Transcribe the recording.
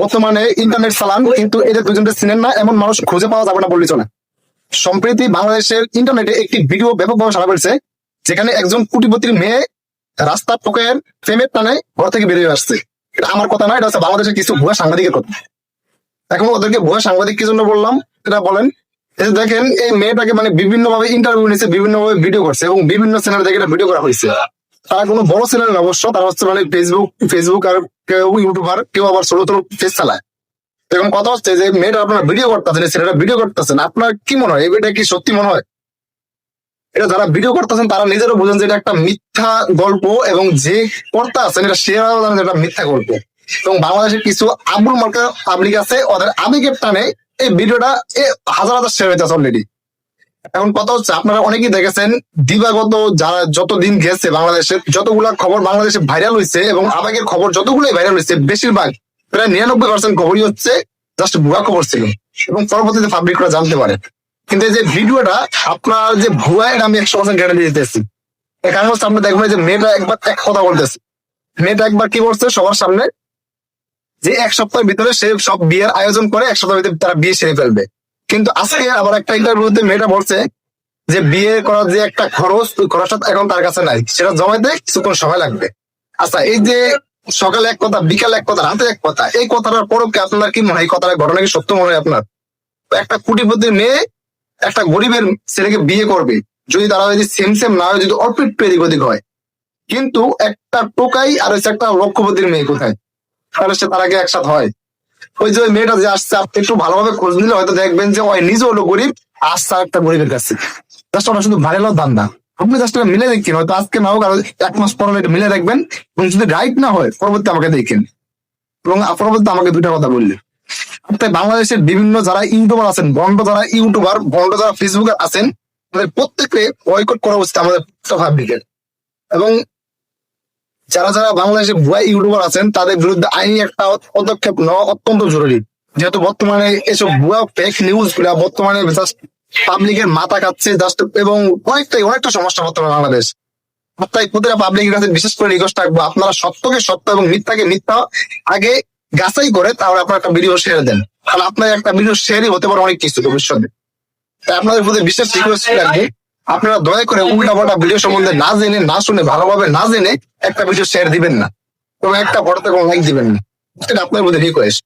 বর্তমানে ইন্টারনেট চালান কিন্তু এদের দুজনকে চিনেন না এমন মানুষ খুঁজে পাওয়া যাবে না বললে চলে। সম্প্রতি বাংলাদেশের ইন্টারনেটে একটি ভিডিও ব্যাপকভাবে সাড়া ফেলছে, যেখানে একজন কোটিপতির মেয়ে রাস্তার টোকের প্রেমের টানে ঘর থেকে বেরিয়ে আসছে। এটা আমার কথা নয়, এটা হচ্ছে বাংলাদেশের কিছু ভুয়া সাংবাদিকের কথা। এখন ওদেরকে ভুয়া সাংবাদিক কি জন্য বললাম এটা বলেন। এই যে দেখেন, এই মেয়েটাকে মানে বিভিন্ন ভাবে ইন্টারভিউ নিয়েছে, বিভিন্ন ভাবে ভিডিও করছে এবং বিভিন্ন চ্যানেল থেকে এটা ভিডিও করা হয়েছে। তারা কোনো বড় চ্যানেল না অবশ্য, তারা হচ্ছে মানে ফেসবুক আর কেউ ইউটিউবার, কেউ আবার ছোট ছোট পেজ চালায়। এখন কথা হচ্ছে যে মেয়েটা আপনারা ভিডিও করতেছেন, ছেলেটা ভিডিও করতেছেন, আপনার কি মনে হয় এটা কি সত্যি মনে হয়? এটা যারা ভিডিও করতেছেন তারা নিজেরও বুঝেন যে এটা একটা মিথ্যা গল্প, এবং যে কর্তা আছেন এটা সেরাও জানেন এটা মিথ্যা গল্প। এবং বাংলাদেশের কিছু আবুল মার্কা পাবলিক আছে, ওদের আবেগের টানে এই ভিডিওটা হাজার হাজার শেয়ার হইতেছে অলরেডি। এখন কথা হচ্ছে আপনারা অনেকেই দেখেছেন দিবাগত যারা যতদিন গেছে বাংলাদেশের যতগুলা খবর বাংলাদেশে ভাইরাল হয়েছে এবং আবেগের খবর যতগুলোই ভাইরাল হয়েছে, বেশিরভাগ প্রায় 99% খবরই হচ্ছে জাস্ট ভুয়া খবর ছিল এবং পরবর্তীতে পাবলিকরা জানতে পারে। কিন্তু এই যে ভিডিওটা আপনার যে ভুয়া, এটা আমি 100% গ্যারান্টি দিতেছি। এখানে হচ্ছে আপনি দেখবেন যে মেয়েটা একবার এক কথা বলতেছে, মেয়েটা একবার কি বলছে সবার সামনে যে এক সপ্তাহের ভিতরে সে সব বিয়ের আয়োজন করে, এক সপ্তাহের ভিতরে তারা বিয়ে সেরে ফেলবে। কিন্তু আজকে আবার একটা ইন্টারভিউতে মেয়েটা বলছে যে বিয়ে করার যে একটা খরচ, ওই খরচটা এখন তার কাছে নাই, সেটা জমাইতে কিছুক্ষণ সময় লাগবে। আচ্ছা, এই যে সকালে এক কথা, বিকালে এক কথা, রাতে এক কথা, এই কথাটার পরও কি আপনার কি মনে হয় কথাটা ঘটনা কি সত্য মনে হয় আপনার? একটা কোটিপতির মেয়ে একটা গরিবের ছেলেকে বিয়ে করবে, যদি তারা যদি সেম সেম না হয়, যদি অল্প একটু এদিক ওদিক হয়। কিন্তু একটা টোকাই আর হচ্ছে একটা লক্ষপতির মেয়ে কোথায়, তাহলে সে তার আগে একসাথে হয়? ওই যে ওই মেয়েটা যে আসছে, আপনি একটু ভালোভাবে খোঁজ নিলে হয়তো দেখবেন যে ওই নিজে হলো গরিব, আসছে একটা গরিবের কাছে। জাস্ট ওটা শুধু ভাইরাল ধান্দা। আপনি জাস্ট মিলে দেখেন, হয়তো আজকে না হোক আর 1 মাস পর এটা মিলে দেখবেন, এবং যদি রাইট না হয় পরবর্তী আমাকে দেখেন, এবং পরবর্তী আমাকে দুইটা কথা বললেন। তাই বাংলাদেশের বিভিন্ন যারা ইউটিউবার আছেন, ভণ্ড যারা ইউটিউবার, ভণ্ড যারা ফেসবুকার আছেন, তাদের প্রত্যেককে বয়কট করা উচিত আমাদের পাবলিকের। এবং যারা যারা বাংলাদেশে ভুয়া ইউটিউবার আছেন তাদের বিরুদ্ধে আইনি একটা পদক্ষেপ নেওয়া অত্যন্ত জরুরি, যেহেতু বর্তমানে এসব ভুয়া ফেক নিউজ গুলা বর্তমানে জাস্ট পাবলিকের মাথা খাচ্ছে জাস্ট, এবং অনেকটা সমস্যা বর্তমানে বাংলাদেশ। তাই প্রতিটা পাবলিকের কাছে বিশেষ করে রিকোয়েস্ট রাখবো, আপনারা সত্যকে সত্য এবং মিথ্যাকে মিথ্যা আগে যাচাই করে তাহলে আপনারা একটা ভিডিও শেয়ার দেন, কারণ আপনার একটা ভিডিও শেয়ারই হতে পারে অনেক কিছু ভবিষ্যতে। তাই আপনাদের প্রতি বিশেষ রিকোয়েস্ট রাখবো, আপনারা দয়া করে উল্টা পাল্টা ভিডিও সম্বন্ধে না জেনে, না শুনে, ভালোভাবে না জেনে একটা ভিডিও শেয়ার দিবেন না, এবং একটা বড়তে কোনো লাইক দিবেন না। এটা আপনার প্রতি রিকোয়েস্ট।